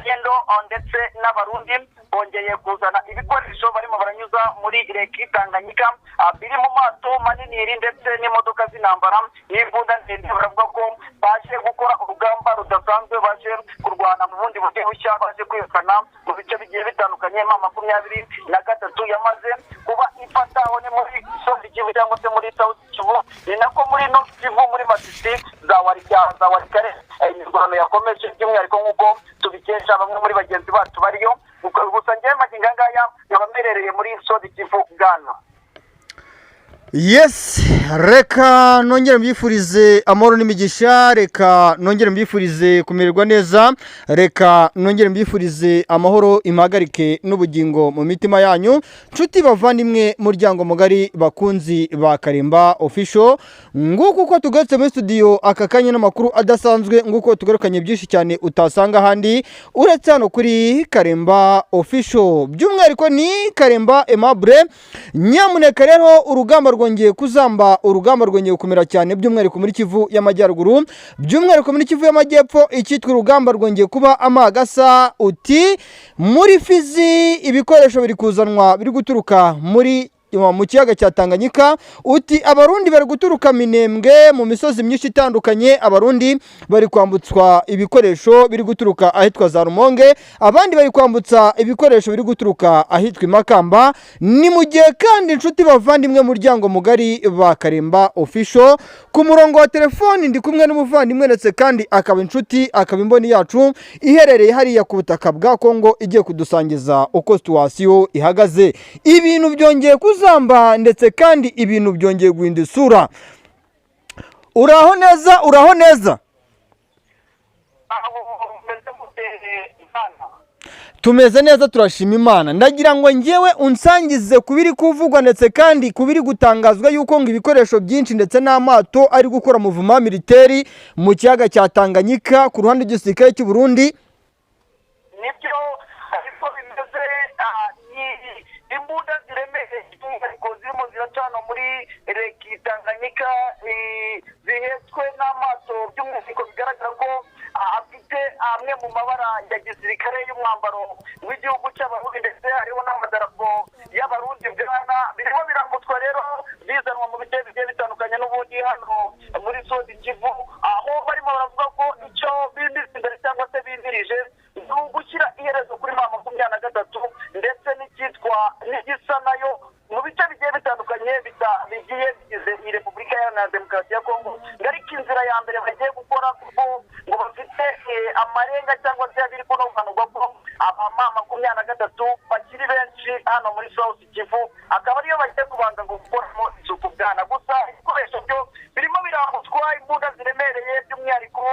wazalendo ndetse n'abarundi bongeye kuzana ibikoresho barimo baranyuza muri Lake Tanganyika biri mu mato manini ndetse n'imodoka z'intambara n'imbunda ndende. Baravuga ko baje gukora urugamba rudasanzwe, baje kurwana mu bundi buryo bushya, baje kwirukana mu bice bigiye bitandukanye. M23 yamaze kuba ifata aho ni muri South Kivu cyangwa se muri South Kivu, ni nako muri North Kivu muri Masisi za Warikare imirwano yakomeje, by'umwihariko nk'uko tubikesha bamwe muri bagenzi bacu bariyo. Gusa njyewe magingo ngaya yabamerereye muri South Kivu Ghana. Yes, reka nongere mbifurize amahoro n'imigisha, reka nongere mbifurize kumererwa neza, reka nongere mbifurize amahoro impagarike n'ubugingo mu mitima yanyu. Nshuti bavandimwe muryango mugari bakunzi ba Karemba Official, nguko uko tugarutse muri studio aka kanya n'amakuru adasanzwe, nguko tugarukanye byinshi cyane utasanga handi uretse hano kuri Karemba Official. By'umwihariko ni Karemba Aimable. Nyamuneka rero urugamba rwongeye kuzamba, urugamba rwongeye gukomera cyane, by'umwihariko muri Kivu y'Amajyaruguru, by'umwihariko muri Kivu y'Amajyepfo. Icyitwa urugamba rwongeye kuba amagasa. Uti muri Fizi ibikoresho biri kuzanwa, biri guturuka mu kiyaga cya Tanganyika. Uti abarundi bari guturuka Minembwe mu misozi myinshi itandukanye, abarundi bari kwambutswa ibikoresho biri guturuka ahitwa za Rumonge, abandi bari kwambutsa ibikoresho biri guturuka ahitwa Makamba. Ni mu gihe kandi inshuti bavandimwe muryango mugari ba Karemba Official, ku murongo wa telefoni ndi kumwe n'umuvandimwe ndetse kandi akaba inshuti, akaba imboni yacu iherereye hariya ku butaka bwa Kongo, igiye kudusangiza uko situation ihagaze. Ibintu byongeye kuzamba ndetse kandi ibintu byongeye guhinda isura. Uraho neza, uraho neza? Tumeze neza turashima Imana. Ndagira ngo njyewe unsangize kubiri kuvugwa ndetse kandi kubiri gutangazwa yuko ngo ibikoresho byinshi ndetse n'amato ari gukora muvuma militeri mu kiyaga cya Tanganyika ku ruhande rw'igisirikare cy'u Burundi. Nibyo ariko bimeze imbunda ziremereye ariko zirimo ziracana muri Lake Tanganyika zihetswe n'amato, by'umwihariko bigaragara ko afite amwe mu mabara ya gisirikare y'umwambaro w'igihugu cy'Abarundi, ndetse hariho n'amadarapo y'Abarundi. Birimo birambutswa rero bizanwa mu bice bigiye bitandukanye n'ubundi hano muri South Kivu, aho barimo baravuga ko icyo bindiriza imbere cyangwa se bindirije ni ugushyira iherezo kuri M23 ndetse n'igisa nayo mu bice bigiye bitandukanye bigiye bigize iyi Repubulika Iharanira Demokarasi ya Kongo. Ariko inzira ya mbere bagiye gukora kuko ngo bafite amarenga cyangwa se biri kunobanurwa ko M23 bakiri benshi hano muri South Kivu, akaba ariyo bagiye kubanza ngo gukoramo isuku bwana. Gusa ibikoresho byo birimo birambutswa, imbunda ziremereye, by'umwihariko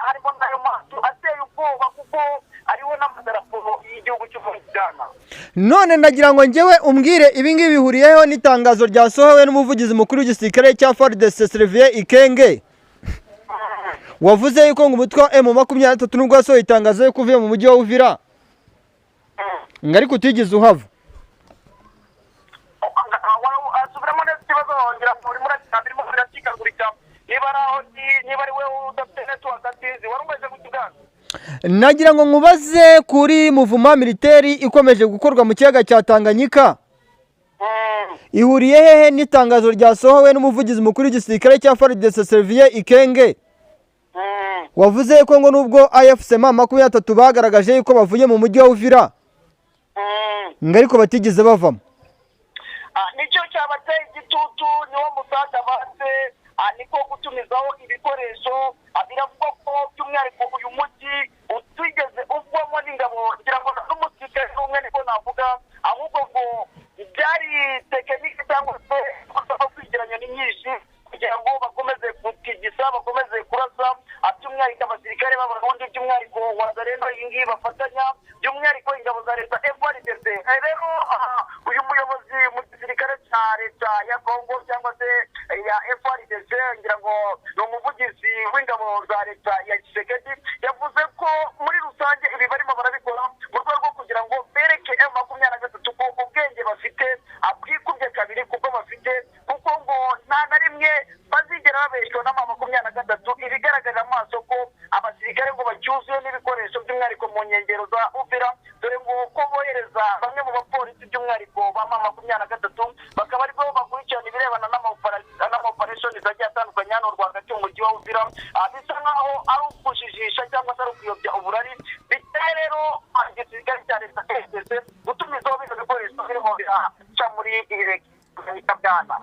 harimo n'ayo mato ateye ubwoba kuko hariho n'amadarapo y'igihugu cy'u Ghana. None ndagira ngo njyewe umbwire ibingibi bihuriyeho n'itangazo ryasohowe n'umuvugizi mukuru w'igisirikare cya FARDC Sylvain Ikenge. Wavuze yuko ngo umutwe wa M23 nubwo yasohoye itangazo yo kuvuye mu mujyi wa Uvira ngari kutigeze uhava. Asubiramo neza ikibazo wongera muri birimo birakikagurika. Niba ari wewe udafite network atizi wari umaze gutugana. Nagira ngo nkubaze kuri muvuma militeri ikomeje gukorwa mu kiyaga cya Tanganyika. Ihuriye hehe n'itangazo ryasohowe n'umuvugizi mukuru w'igisirikare cya FARDC Sylvain Ikenge? Wavuze ko ngo nubwo AFC M23 bagaragaje yuko bavuye mu mujyi wa Uvira ngariko batigeze bavamo. Nicyo cyabateye igitutu, niwo musaza base niko gutumizaho ibikoresho. Biravugwa ko by'umwihariko uyu mujyi utigeze uvamo n'ingabo, ngira ngo n'umusirikare umwe niko navuga, ahubwo ngo byari tekinike cyangwa se kwigeranya nyinshi kugira ngo bakomeze gutigisa, bakomeze kurasa, by'umwihariko abasirikare b'Abarundi, by'umwihariko wazalendo iyi bafatanya, by'umwihariko ingabo za leta FARDC. Rero uyu muyobozi mu gisirikare cya leta ya Kongo cyangwa se ya FARDC, ngira ngo ni umuvugizi w'ingabo za leta ya Tshisekedi, yavuze ko muri rusange ibi barimo barabikora mu rwego rwo kugira ngo bereke M23 ko ubwenge bafite bwikubye kabiri kuko bafite, kuko ngo nta na rimwe bazigera babeshwa na M23. Ibigaragarira amaso ko abasirikare ngo bacyuzuye n'ibikoresho by'umwihariko mu nkengero M23 bakaba ariko bakurikirana ibirebana n'amaoperation zagiye atandukanye hano rwagati mu mujyi wa Uvira bisa nkaho ari ukujijisha cyangwa se ari ukuyobya uburari biteye rero igisirikare cya leta FDC gutumizaho bino bikoresho birimo biraca muri iri bwana.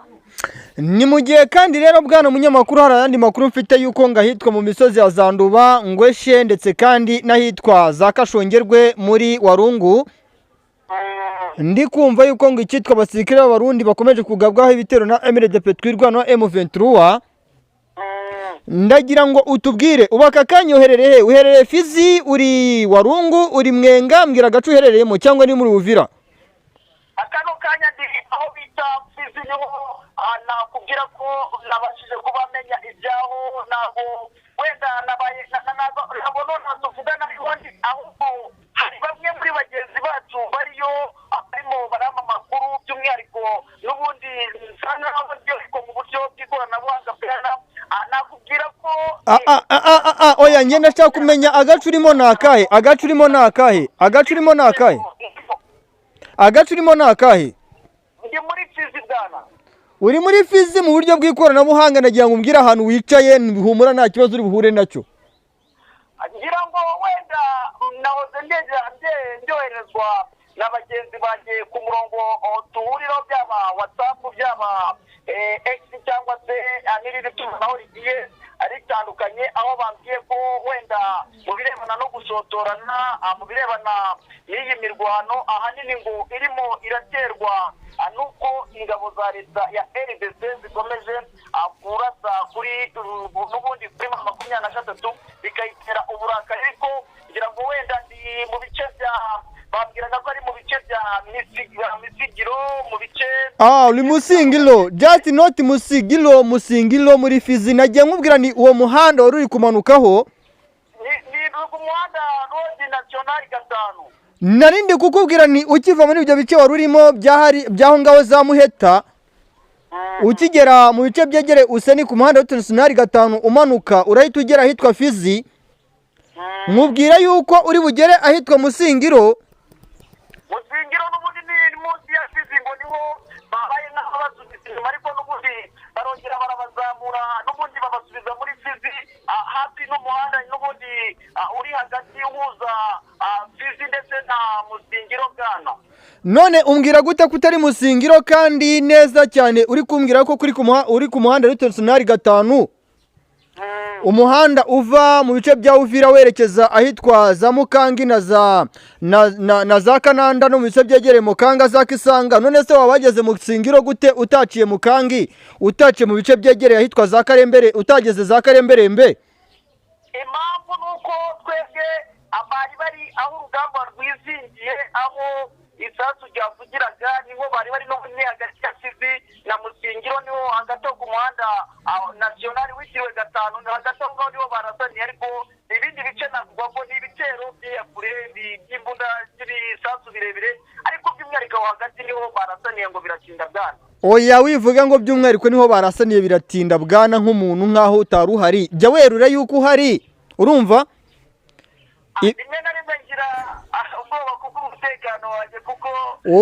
Ni mu gihe kandi rero bwana munyamakuru hari ayandi makuru mfite yuko ngahitwa mu misozi ya Zanduba, Ngweshe ndetse kandi n'ahitwa za Kashongerwe muri Warungu ndi kumva yuko ngo icyitwa abasirikare b'abarundi bakomeje kugabwaho ibitero na MLDP twirwana M23. Ndagira ngo utubwire ubaka kanyoherereye uherereye Fizi, uri Warungu, uri Mwenga, mbwira gacu uherereyemo cyangwa ni muri Uvira? Akano kanya ndi aho bita Fizi niho nakubwira ko nabashije kubamenya ibyaho nabo wenda nabo ntazuvugana n'ubundi ahubwo hari bamwe muri bagenzi bacu bariyo barimo barama amakuru by'umwihariko n'ubundi nsanga n'abaryoheko mu buryo bw'ikoranabuhanga bwana nakubwira ko oya njye ndashaka kumenya agace urimo nakahe ndi muri Fizi bwana. Uri muri Fizi mu buryo bw'ikoranabuhanga, nagira ngo umbwire ahantu wicaye bihumura nta kibazo uri buhure nacyo. Ngira ngo wenda nahoze ndyoherezwa na bagenzi banjye ku murongo tuhuriro byaba WhatsApp byaba X cyangwa se n'irindi tumanaho rigiye ritandukanye, aho bambwiye ko wenda mu birebana no gusotorana mu birebana n'iyi mirwano ahanini ngo irimo iraterwa nuko ingabo za leta ya RDC zikomeje kurasa kuri n'ubundi kuri 23 bikayitera uburakari, ariko ngira ngo wenda ndi mu bice bya babwiraga ko ari mu bice bya Misigiro mu bice uri Musingilo, just not Musingilo muri Fizi. Nagiye nkubwira ni uwo muhanda wari uri kumanukaho ni ku muhanda Road National 5. Narindi kukubwira ni ukiva muri ibyo bice wari urimo byaho ngaho za Muheta ukigera mu bice byegere useni ku muhanda wa National 5 umanuka urahita ugera ahitwa Fizi. Nkubwira yuko uri bugere ahitwa Musingiro n'ubundi ni munsi ya Fizi ngo niho babaye nk'abasubiza ariko n'ubundi barongera barabazamura n'ubundi babasubiza muri Fizi hafi n'umuhanda n'ubundi uri hagati uhuza Fizi ndetse na Musingiro bwana. None umbwira gute kutari Musingiro kandi neza cyane uri kumbwira ko uri ku muhanda wa National 5 umuhanda uva mu bice bya Uvira werekeza ahitwa za Mukangi na za Kananda no mu bice byegereye Mukanga za Kisanga. None se wabageze mu Musingiro gute utaciye Mukangi, utaciye mu bice byegereye ahitwa za Karembere, utageze za Karemberembe? Impamvu nuko twebwe bari aho urugamba rwizingiye, aho isasu ryavugiraga niho bari no hagati ya Fizi na Musingiro, niho hagati ku muhanda national witiriwe 5 hagati aho niho barasaniye, ariko ibindi bice navuga ko ni ibitero by'iyakure by'imbunda by'isasu birebire, ariko by'umwihariko hagati niho barasaniye ngo biratinda bwana. Oya wivuga ngo by'umwihariko niho barasaniye biratinda bwana nk'umuntu nkaho utari uhari. Jya werura yuko uhari, urumva? Rimwe na rimwe ngira ubwoba kuko umutekano wanjye kuko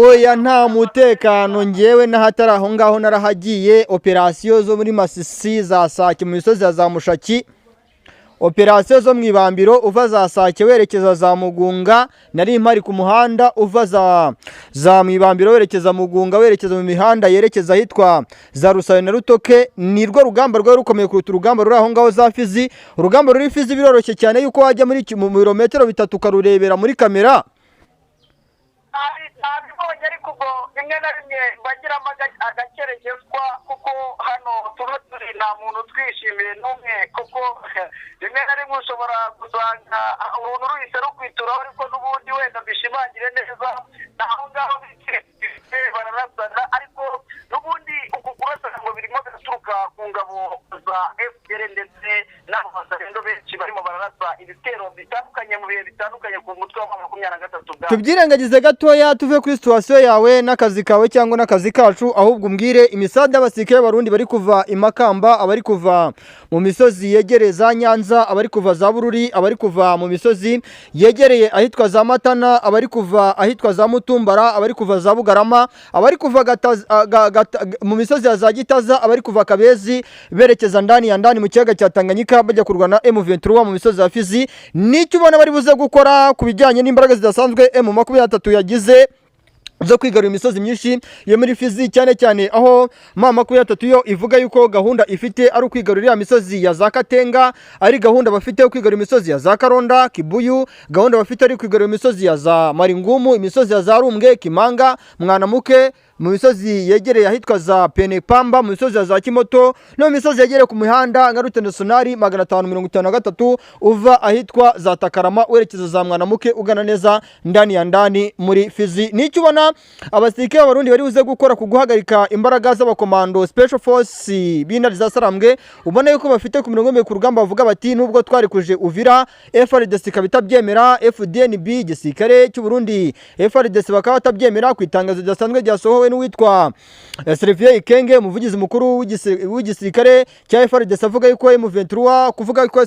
oya nta mutekano njyewe n'ahatari aho ngaho narahagiye. Operasiyo zo muri Masisi za Sake mu misozi ya za Mushaki, operasiyo zo mu Ibambiro uva za Sake werekeza za Mugunga, nari impari ku muhanda uva za mu Ibambiro werekeza Mugunga werekeza mu mihanda yerekeza ahitwa za Rusayo na Rutoke. Nirwo rugamba rwari rukomeye kuruta urugamba ruri aho ngaho za Fizi. Urugamba ruri Fizi biroroshye cyane yuko wajya muri birometero 3 ukarurebera muri kamera. nabibonye, ariko ubwo rimwe na rimwe mbagiramo agakerezwa kuko hano tuba turi nta muntu twishimiye n'umwe, kuko rimwe na rimwe ushobora gusanga uruntu ruhise rukwituraho, ariko n'ubundi wenda mbishimangire neza naho ngaho bararasana, ariko n'ubundi uku kurasana ngo birimo biraturuka ku ngabo za FPR ndetse n'abazarendo benshi barimo bararasa ibitero bitandukanye mu bihe bitandukanye ku mutwe wa 23. tubyirengagize gatoya tuve kuri situwasiyo yawe n'akazi kawe cyangwa n'akazi kacu, ahubwo umbwire imisada y'abasirikare b'abarundi bari kuva i Makamba, abari kuva mu misozi yegereye za Nyanza, abari kuva za Bururi, abari kuva mu misozi yegereye ahitwa za Matana, abari kuva ahitwa za Mutumbara, abari kuva za Bugarama, abari kuva mu misozi ya za Gitaza, abari kuva Kabezi berekeza ndani mu kiyaga cya Tanganyika bajya kurwana M23 mu misozi ya Fizi. Nicyo ubona bari buze gukora ku bijyanye n'imbaraga zidasanzwe M23 yagize zo kwigarura imisozi myinshi yo muri Fizi, cyane cyane aho M23 yo ivuga yuko gahunda ifite ari ukwigarurira imisozi ya za Katenga, ari gahunda bafite kwigarura imisozi ya za Karonda, Kibuyu, gahunda bafite ari kwigarura imisozi ya za Maringumu, imisozi ya za Rumbwe, Kimanga, Mwanamuke, mu misozi yegereye ahitwa za Penepamba, mu misozi ya za Kimoto, no mu misozi yegereye ku mihanda nka Rute Nationali 553 uva ahitwa za Takarama werekeza za Mwanamuke ugana neza ndani muri Fizi. Nicyo ubona abasirikare b'abarundi bari buze gukora ku guhagarika imbaraga z'abakomando Special Force b'intare za Sarambwe, ubona yuko bafite ku mirongo ku rugamba bavuga bati nubwo twari kuje Uvira FRDC kabita byemera, FDNB gisirikare cy'u Burundi FRDC bakaba batabyemera. Ku itangazo ryasanzwe ryasohowe n'uwitwa Sylvain Ikenge umuvugizi mukuru w'igisirikare cya FRDC avuga yuko M23 kuvuga ko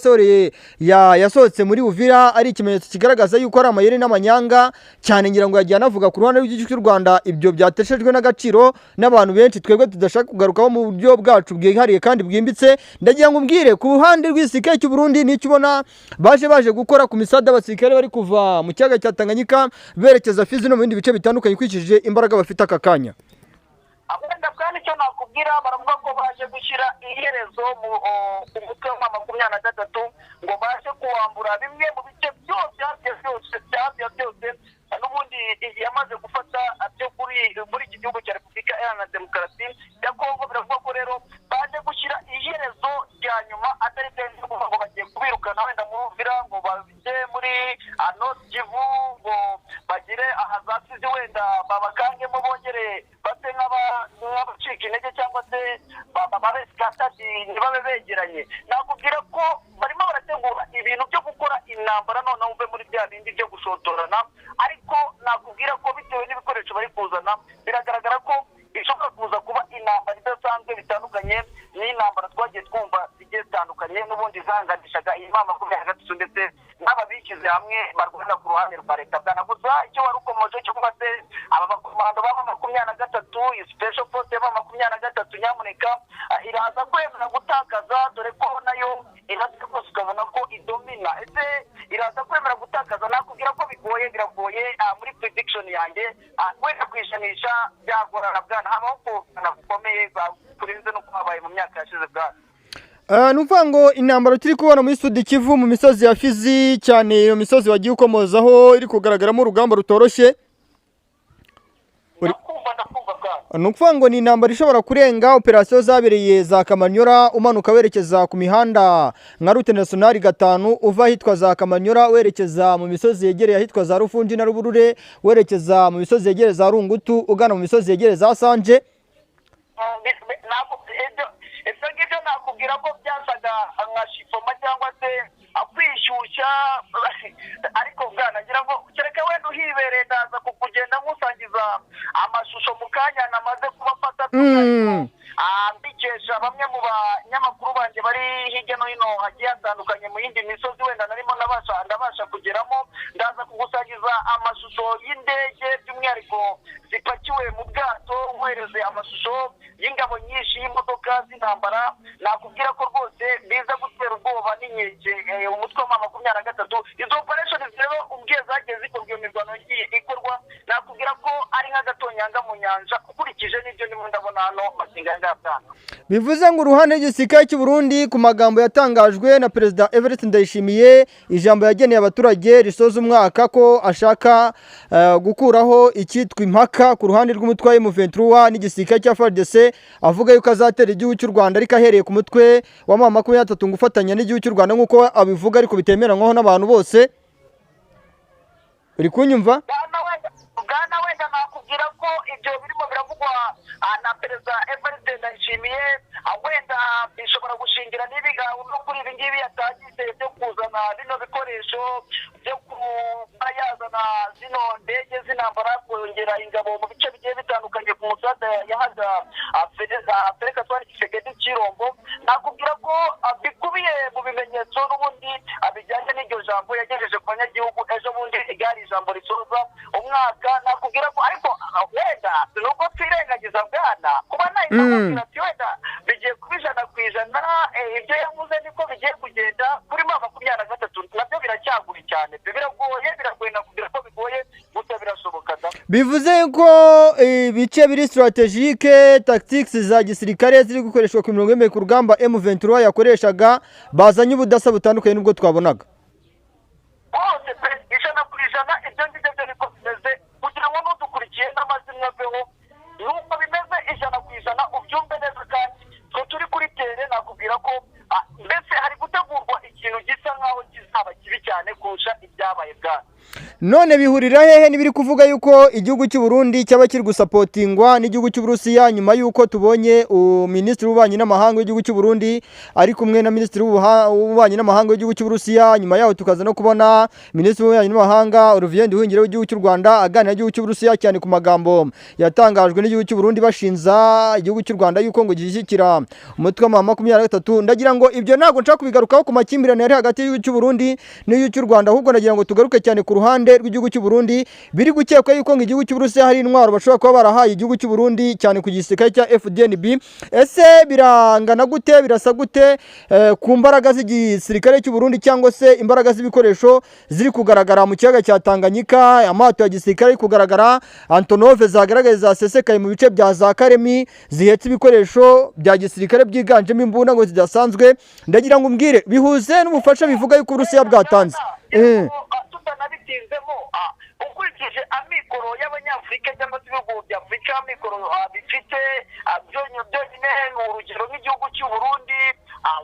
yasohotse muri Uvira ari ikimenyetso kigaragaza yuko ari amayeri n'amanyanga cyane, ngira ngo yagiye anavuga ku ruhande rw'igihugu cy'u Rwanda ibyo byateshejwe n'agaciro n'abantu benshi twebwe tudashaka kugarukaho mu buryo bwacu bwihariye kandi bwimbitse. Ndagira ngo umbwire ku ruhande rw'igisirikare cy'u Burundi nicyo ubona baje gukora ku misada y'abasirikare bari kuva mu kiyaga cya Tanganyika berekeza Fizi no mu bindi bice bitandukanye kwikije imbaraga bafite aka kanya. Abenda kandi cyo nakubwira baravuga ko baje gushyira iherezo mu mutwe wa 23 ngo baje kuwambura bimwe mu bice byose n'ubundi yamaze gufata byo muri iki gihugu cya Repubulika Iharanira Demokarasi ya Kongo. Biravuga ko rero baje gushyira iherezo rya nyuma atari ngo bagiye kubirukana wenda mu Uvira ngo babije muri North Kivu ngo bagire ahazasize wenda babakangemo bongere base nk'abacika intege cyangwa se babesikatati ntibabe begeranye. Nakubwira ko barimo barategura ibintu byo gukora intambara noneho uve muri bya bindi byo gushotorana, ariko nakubwira ko bitewe n'ibikoresho bari kuzana biragaragara ko ishobora kuza kuba intambara idasanzwe bitandukanye n'intambara twagiye twumva zigiye zitandukanye n'ubundi zanganishaga iyi M23 ndetse n'ababishyize hamwe barwana ku ruhande rwa leta. Bwana gusa icyo wari ukomeje cyo kuba se aba bakomando ba M23 Special Force ya M23 nyamuneka iraza kwemera gutakaza, dore ko nayo iraza rwose ukabona ko idomina. Ese iraza kwemera gutakaza? Nakubwira ko biragoye muri prediction yanjye wenda kwishanisha byagorana bwana, habaho kugana gukomeye kurenze no kwabaye mu myaka yashize bwana. Nuvuga ngo intambara turi kubona muri Sud Kivu mu misozi ya Fizi, cyane iyo misozi wagiye ukomozaho iri kugaragaramo urugamba rutoroshye. Nukuvuga ngo ni intambara ishobora kurenga operasiyo zabereye za Kamanyora umanuka werekeza ku mihanda nka Rute Nationali 5 uva ahitwa za Kamanyora werekeza mu misozi yegereye ahitwa za Rufunji na Ruburure, werekeza mu misozi yegereye za Rungutu ugana mu misozi yegereye za Sanje. Ese nakubwira ko byasaga nka shifoma cyangwa se akwishyushya, ariko bwana ngira ngo kereka wenda uhibereye ndaza kugenda nkusangiza amashusho mu kanya namaze kubafata mbikesha bamwe mu banyamakuru banjye bari hirya no hino hagiye hatandukanye mu yindi misozi wenda narimo ndabasha kugeramo. Ndaza kugusangiza amashusho y'indege by'umwihariko zipakiwe mu bwato, uhereze amashusho y'ingabo nyinshi y'imodoka z'intambara. Nakubwira ko rwose biza gutera ubwoba n'inkeke umutwe wa M23. Izo operation rero ubwiye zagiye zikorwa iyo mirwano ikorwa, nakubwira ko ari nk'agatonyanga mu nyanja ukurikije n'ibyo ndimo ndabona hano masinga ngabwana. Bivuze ngo uruhande rw'igisirikare cy'u Burundi ku magambo yatangajwe na Perezida Evariste Ndayishimiye, ijambo yageneye abaturage risoza umwaka ko ashaka gukuraho icyitwa impaka ku ruhande rw'umutwe wa M23 n'igisirikare cya FARDC, avuga yuko azatera igihugu cy'u Rwanda ariko ahereye ku mutwe wa M23 gufatanya n'igihugu cy'u Rwanda nk'uko abivuga ariko bitemeranywaho n'abantu bose. Uri kunyumva? Bwana wenda nakubwira ko ibyo birimo biravugwa na Perezida Evariste Ndayishimiye wenda bishobora gushingira n'ibigaho no kuri ibi ngibi yatagize byo kuzana bino bikoresho byo kuba yazana zino ndege n'intambara kongera ingabo mu bice bigiye bitandukanye ku musada yahaga Felix Antoine Tshisekedi Chirombo. Nakubwira ko bikubiye mu bimenyetso n'ubundi bijyanye n'iryo jambo yagejeje ku banyagihugu ejo bundi igari ijambo risoza umwaka. Nakubwira ko ariko wenda nuko twirengagiza bwana kuba nahita wenda bigiye kuba 100%, ibyo yavuze niko bigiye kugenda kuri 23 nabyo biracyagura cyane, biragoye nakubwira ko bigoye gusa birashoboka da. Bivuze ko ibice biri strategique tactics za gisirikare ziri gukoreshwa ku mirongo y'imwe ku rugamba M23 yakoreshaga bazanye ubudasa butandukanye n'ubwo twabonaga. Bose ijana kuri ijana ibyo ngibyo niko bimeze, kugira ngo n'udukurikiye n'amazina aveho nuko bimeze 100% ubyumve neza. Kandi twe turi kuri tere nakubwira ko mbese hari gutegurwa ikintu gisa nkaho kizaba kibi cyane kurusha ibyabaye bwana. None bihurira hehe nibiri kuvuga yuko igihugu cy'u Burundi cyaba kiri gusapotingwa n'igihugu cy'u Burusiya nyuma yuko tubonye Minisitiri w'Ububanyi n'Amahanga w'igihugu cy'u Burundi ari kumwe na Minisitiri w'Ububanyi n'Amahanga w'igihugu cy'u Burusiya, nyuma yaho tukaza no kubona Minisitiri w'Ububanyi n'Amahanga Olivier Nduhungire w'igihugu cy'u Rwanda aganira n'igihugu cy'u Burusiya cyane ku magambo yatangajwe n'igihugu cy'u Burundi bashinza igihugu cy'u Rwanda yuko ngo gishyikira umutwe wa 23. Ndagira ngo ibyo ntago nshaka kubigarukaho ku makimbirane yari hagati y'igihugu cy'u Burundi n'igihugu cy'u Rwanda, ahubwo nagira ngo tugaruke cyane ku ruhande rw'igihugu cy'u Burundi. Biri gukekwa yuko ngo igihugu cy'u Burusiya hari intwaro bashobora kuba barahaye igihugu cy'u Burundi cyane ku gisirikare cya FDNB. Ese birangana gute, birasa gute ku mbaraga z'igisirikare cy'u Burundi cyangwa se imbaraga z'ibikoresho ziri kugaragara mu kiyaga cya Tanganyika, amato ya gisirikare ari kugaragara, Antonov zagaragaye zasesekaye mu bice bya za Karemi zihetse ibikoresho bya gisirikare byiganjemo imbunda ngo zidasanzwe. Ndagira ngo umbwire bihuze n'ubufasha bivuga yuko Uburusiya bwatanze. Tutanabitinzemo ukurikije amikoro y'abanyafurika cyangwa se ibihugu bya Afurika, amikoro bifite byonyine urugero nk'igihugu cy'u Burundi,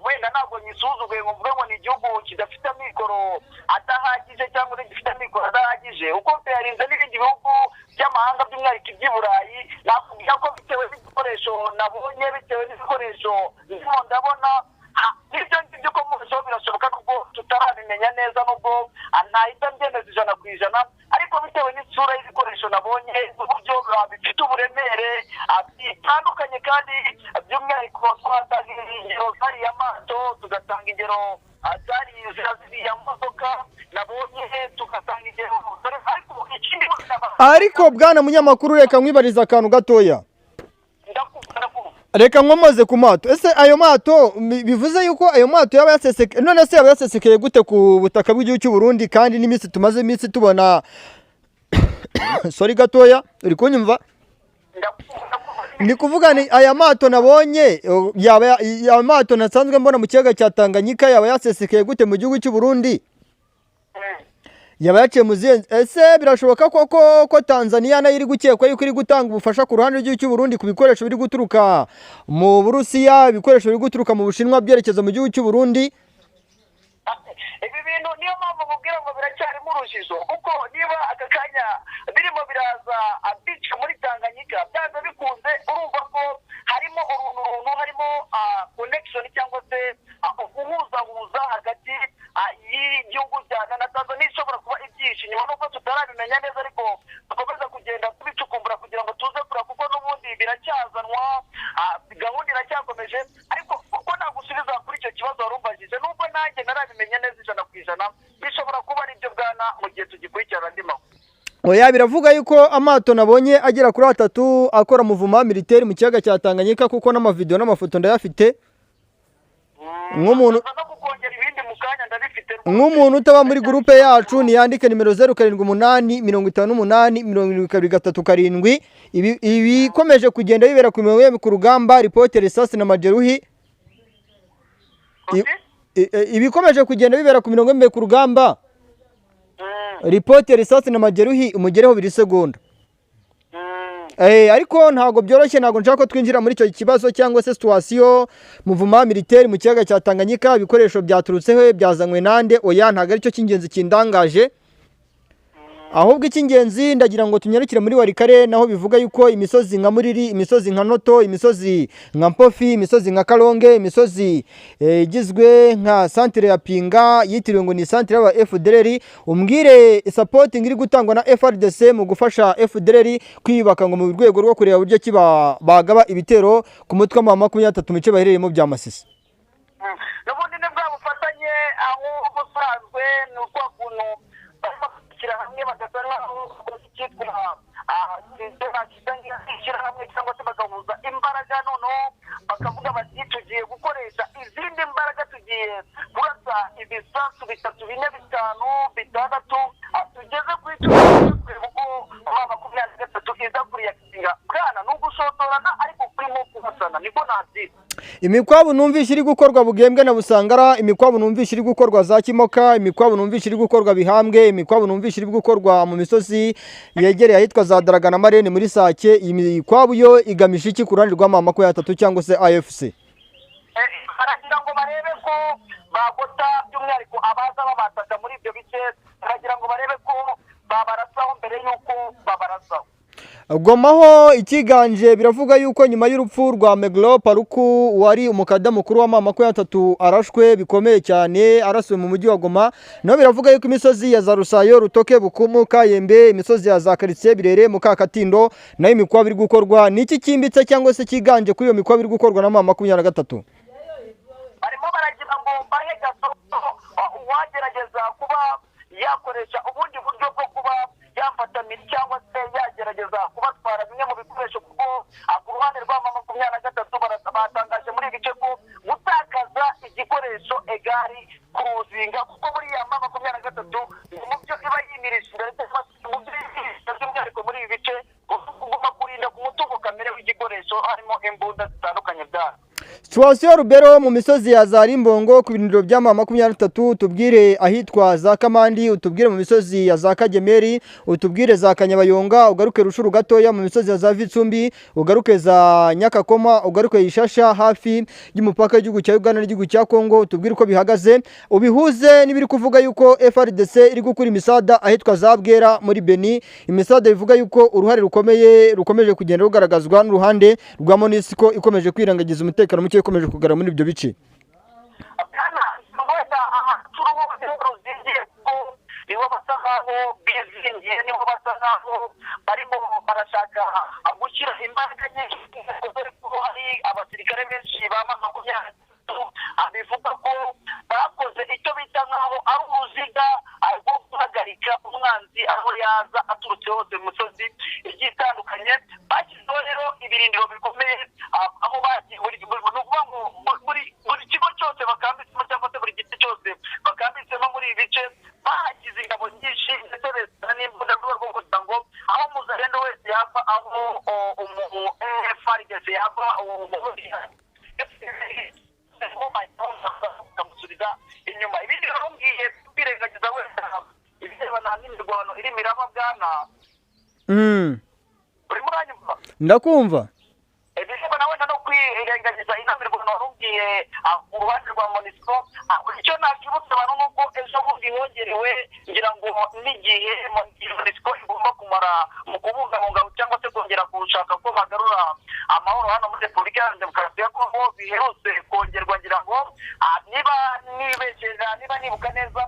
wenda ntabwo nyisuzuguye ngo mvuge ngo ni igihugu kidafite amikoro adahagije cyangwa se gifite amikoro adahagije, uko byarinze n'ibindi bihugu by'amahanga by'umwihariko iby'i Burayi. Nakubwira ko bitewe n'ibikoresho nabonye, bitewe n'ibikoresho ndimo ndabona ibyo ngibyo ko mu byo birashoboka ko tutarabimenya neza nubwo ntahita mbyemeza 100%, ariko bitewe n'isura y'ibikoresho nabonye uburyo bifite uburemere bitandukanye, kandi by'umwihariko twatanga ingero zariya amato, tugatanga ingero zariya modoka nabonye, tugatanga ingero ariko bwana munyamakuru reka nkwibariza akantu gatoya. Reka nkomoze ku mato. Ese ayo mato bivuze yuko ayo mato yaba yasesekeye, none se yaba yasesekeye gute ku butaka bw'igihugu cy'u Burundi kandi n'iminsi tumaze iminsi tubona sorry gatoya uri kunyumva? Ni kuvuga ni aya mato nabonye yaba amato nasanzwe mbona mu kiyaga cya Tanganyika yaba yasesekeye gute mu gihugu cy'u Burundi? Yaba yaciye mu zihe? Ese birashoboka ko Tanzania nayo iri gukekwa yuko iri gutanga ubufasha ku ruhande rw'igihugu cy'u Burundi ku bikoresho biri guturuka mu Burusiya, ibikoresho biri guturuka mu Bushinwa byerekeza mu gihugu cy'u Burundi? Ibi bintu niyo mpamvu mubwira ngo biracyarimo urujijo, kuko niba aka kanya birimo biraza bica muri Tanganyika byanze bikunze, urumva ko harimo uruntu, harimo connection cyangwa se guhuzahuza hagati y'igihugu cyane na Tanzania ishobora kuba ibyishi nyuma nuko tutarabimenya neza, ariko dukomeza kugenda tubicukumbura kugira ngo tuze kura, kuko n'ubundi biracyazanwa, gahunda iracyakomeje. Ariko uko nagusubiza kuri icyo kibazo warumbajije, nubwo nanjye narabimenya neza 100%, bishobora kuba ari byo bwana mu gihe tugikurikirana andi makuru. Oya, biravuga yuko amato nabonye agera kuri 3 akora muvuma militaire mu kiyaga cya Tanganyika, kuko n'amavideo n'amafoto ndayafite. Nk'umuntu utaba muri groupe yacu niyandike nimero 0788587237. Ibi komeje kugenda bibera ku mirongo ku rugamba, report Risasi na Majeruhi. Ibi komeje kugenda bibera ku mirongo ku rugamba, report Risasi na Majeruhi umugereho 2 segonda. Ariko ntago byoroshye, ntago nshaka ko twinjira muri icyo kibazo cyangwa se situation muvuma militaire mu kiyaga cya Tanganyika, ibikoresho byaturutseho byazanywe nande. Oya, ntago ari cyo cy'ingenzi kindangaje. ahubwo icy'ingenzi ndagira ngo tunyarukire muri Warikare naho bivuga yuko imisozi nka Muriri, imisozi nka Noto, imisozi nka Mpofi, imisozi nka Kalonge, imisozi igizwe nka centre ya Pinga yitiriwe ngo ni centre y'aba FDLR, umbwire supporting iri gutangwa na FRDC mu gufasha FDLR kwiyubaka ngo mu rwego rwo kureba uburyo kiba bagaba ibitero ku mutwe wa 23 mu bice baherereyemo bya Masisi. N'ubundi ni bwa bufatanye aho ubusanzwe ni uko kuntu bashyira hamwe bagasana cyitwa hamwe cyangwa se bagahuza imbaraga noneho bakavuga bati tugiye gukoresha izindi mbaraga, tugiye kurasa ibisasu 3, 4, 5, 6 tugeze kuri ubwo makumyabiri iza kuriyakinga bwana ni ugushotorana ariko kurimo kuhasana niko nabyita. Imikwabu numvishe iri gukorwa Bugembwe na Busangara, imikwabu numvishe iri gukorwa za Kimoka, imikwabu numvishe iri gukorwa Bihambwe, imikwabu numvishe iri gukorwa mu misozi yegereye ahitwa za Daraga na Marene muri Sake. Imikwabu yo igamije iki ku ruhande rwa 23 cyangwa se AFC? Baragira ngo barebe ko bagota by'umwihariko abaza babataga muri ibyo bice, baragira ngo barebe ko babarasaho mbere y'uko babarasaho. Gomaho ikiganje biravuga yuko nyuma y'urupfu rwa Meglo Paruku wari umukada mukuru wa 23 arashwe bikomeye cyane, araswe mu mujyi wa Goma. No biravuga yuko imisozi ya za Rusayo, Rutoke, Bukumu, Kayembe, imisozi ya za Karitsiye, Birere, Mukakatindo nayo imikwa biri gukorwa. Niki kimbitse cyangwa se kiganje kuri iyo mikwa biri gukorwa na 23? Barimo baragira ngo bahe gato uwagerageza kuba yakoresha ubundi buryo bwo kuba yafata miri cyangwa se yagerageza kubatwara bimwe mu bikoresho, kuko ku ruhande rwa 23 batangaje muri ibi bice ko gutakaza igikoresho egari kuruzinga, kuko buriya 23 mu byo iba yimirije imbere mu by'umwihariko muri ibi bice kuguma kurinda ku mutungo kamere w'igikoresho harimo imbunda zitandukanye byayo. Situation Rubero mu misozi ya za Rimbongo ku biniro bya 23, tubwire ahitwa za Kamandi, utubwire mu misozi ya za Kagemeri, utubwire za Kanyabayonga, ugaruke Rushuru gatoya mu misozi ya za Vitsumbi, ugaruke za Nyakakoma, ugaruke Ishasha hafi y'umupaka w'igihugu cya Uganda n'igihugu cya Kongo, utubwire uko bihagaze, ubihuze nibiri kuvuga yuko FRDC iri gukura imisada ahitwa za Bwera muri Beni, imisada bivuga yuko uruhare rukomeje kugenda rugaragazwa n'uruhande rwa MONUSCO ikomeje kwirangagiza umutekano muke ukomeje kugara muri ibyo bice. Nibo basa nkaho bizingiye, nibo basa nkaho barimo barashaka gushyira imbaraga nyinshi kuko hari abasirikare benshi ba 23 bivuga ko bakoze icyo bita nkaho ari uruziga rwo guhagarika umwanzi aho yaza aturutse hose mu misozi igiye itandukanye. Bashyizeho rero ibirindiro bikomeye aho bagiye buri kigo cyose bakambitsemo cyangwa se buri giti cyose bakambitsemo muri ibi bice, bahagize ingabo nyinshi ndetse besana n'imbunda rwo kugira ngo aho muzarendo wese yava, aho FRDC yava kamusubiza inyuma. Ibindi barambwiye kwirengagiza wese ibirebana n'imirwano iri mirama bwana. Urimo uranyumva? Ndakumva. Ibisaba nawe no kwirengagiza inamirwano barambwiye ku ruhande rwa MONUSCO. Icyo nakibutsa abantu nuko ejo bundi hongerewe ngira ngo n'igihe MONUSCO igomba kumara mu kubungabunga cyangwa se kongera gushaka ko bagarura amahoro hano muri Repubulika ya Demokarasi ya Kongo, biherutse kongerwa ngira ngo niba nibeshera niba nibuka neza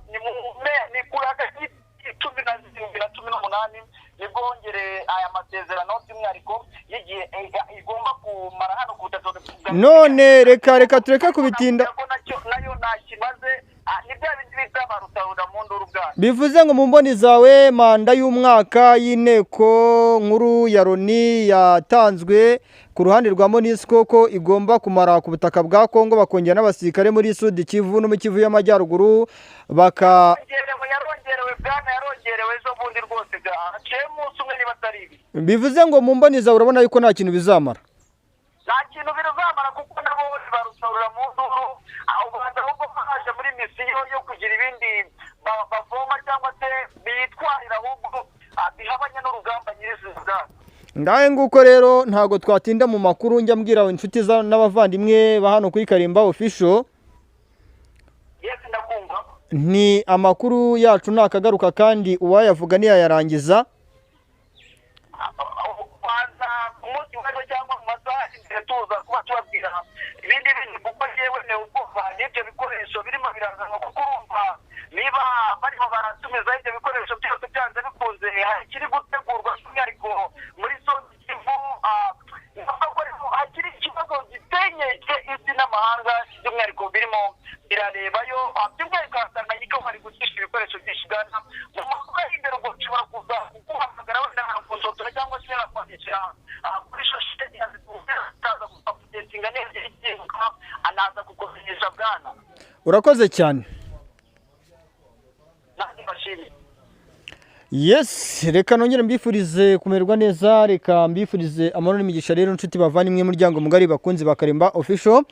ni kuri hagati 17 na 18 nibwo hongere aya masezerano by'umwihariko y'igihe igomba kumara hano ku butaka. None reka tureke kubitinda, nayo nakimaze ni bya bindi bita barutahura mu nduru bwana. Bivuze ngo mu mboni zawe manda y'umwaka y'inteko nkuru ya Loni yatanzwe ku ruhande rwa MONUSCO ko igomba kumara ku butaka bwa Kongo, bakongera n'abasirikare muri Sud Kivu no mu Kivu y'Amajyaruguru yarongerewe zo bundi rwose munsi umwe niba atari ibi. Bivuze ngo mu mboni zawe urabona yuko nta kintu bizamara? Nta kintu bizamara kuko nabo barusahura mu nduru, ubanza ahubwo baje muri misiyo yo kugira ibindi bavoma cyangwa se bitwarira ahubwo bihabanye n'urugamba nyirizina. Ngahe nguko rero ntago twatinda mu makuru, njya mbwira inshuti n'abavandimwe ba hano kuri Karimba Official. Yes, ndakumva. ni amakuru yacu nakagaruka kandi uwayavuga ntiyayarangiza. kwanza ku munsi w'ejo cyangwa mu masaha imbere tuza kuba tubabwira ibindi bintu kuko yewe ne ubwoba n'ibyo bikoresho birimo birazanwa kuko urumva niba barimo baratumiza ibyo bikoresho byose byanze bikunze hakiri gutegurwa by'umwihariko muri Sud Kivu hakiri ikibazo gitenyeke isi n'amahanga by'umwihariko birimo birarebayo by'umwihariko Tanganyika hari gucisha ibikoresho byinshi Uganda mu makuru y'imbere ubwo ushobora kuza guhamagara wenda nkakusotora cyangwa se nakwandikira kuri shoshe yazaza gupaputetinga neza igihugu anaza kukomenyesha bwana. Urakoze cyane. Nandi bashimye. Yes, reka nongere mbifurize kumererwa neza, reka mbifurize amahoro n'imigisha rero nshuti bavandimwe muryango mugari bakunzi bakaremba official.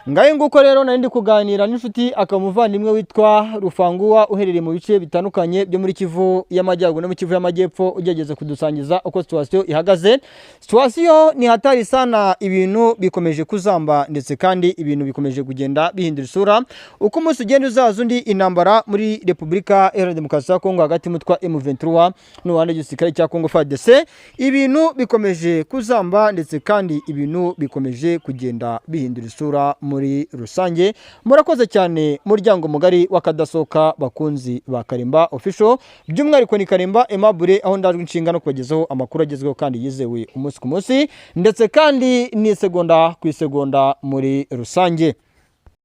Ngaye nguko rero nari ndi kuganira n'inshuti akamuvandimwe witwa Rufanguwa uherereye mu bice bitandukanye byo muri Kivu y'Amajyaruguru no mu Kivu y'Amajyepfo ugegeze kudusangiza uko situation ihagaze. Situation ni hatari sana, ibintu bikomeje kuzamba ndetse kandi ibintu bikomeje kugenda bihindura isura. Uko umunsi ugenda uzaza undi intambara muri Repubulika Iharanira Demokarasi ya Kongo hagati mutwa M23 n'uwande gisirikare cya Kongo FARDC, ibintu bikomeje kuzamba ndetse kandi ibintu bikomeje kugenda bihindura isura muri rusange. Murakoze cyane muryango mugari wakadasoka bakunzi ba Karemba official, by'umwihariko ni Karemba Aimable aho ndajwe inshinga no kubagezaho amakuru agezweho kandi yizewe umunsi ku munsi ndetse kandi ni segonda ku isegonda muri rusange.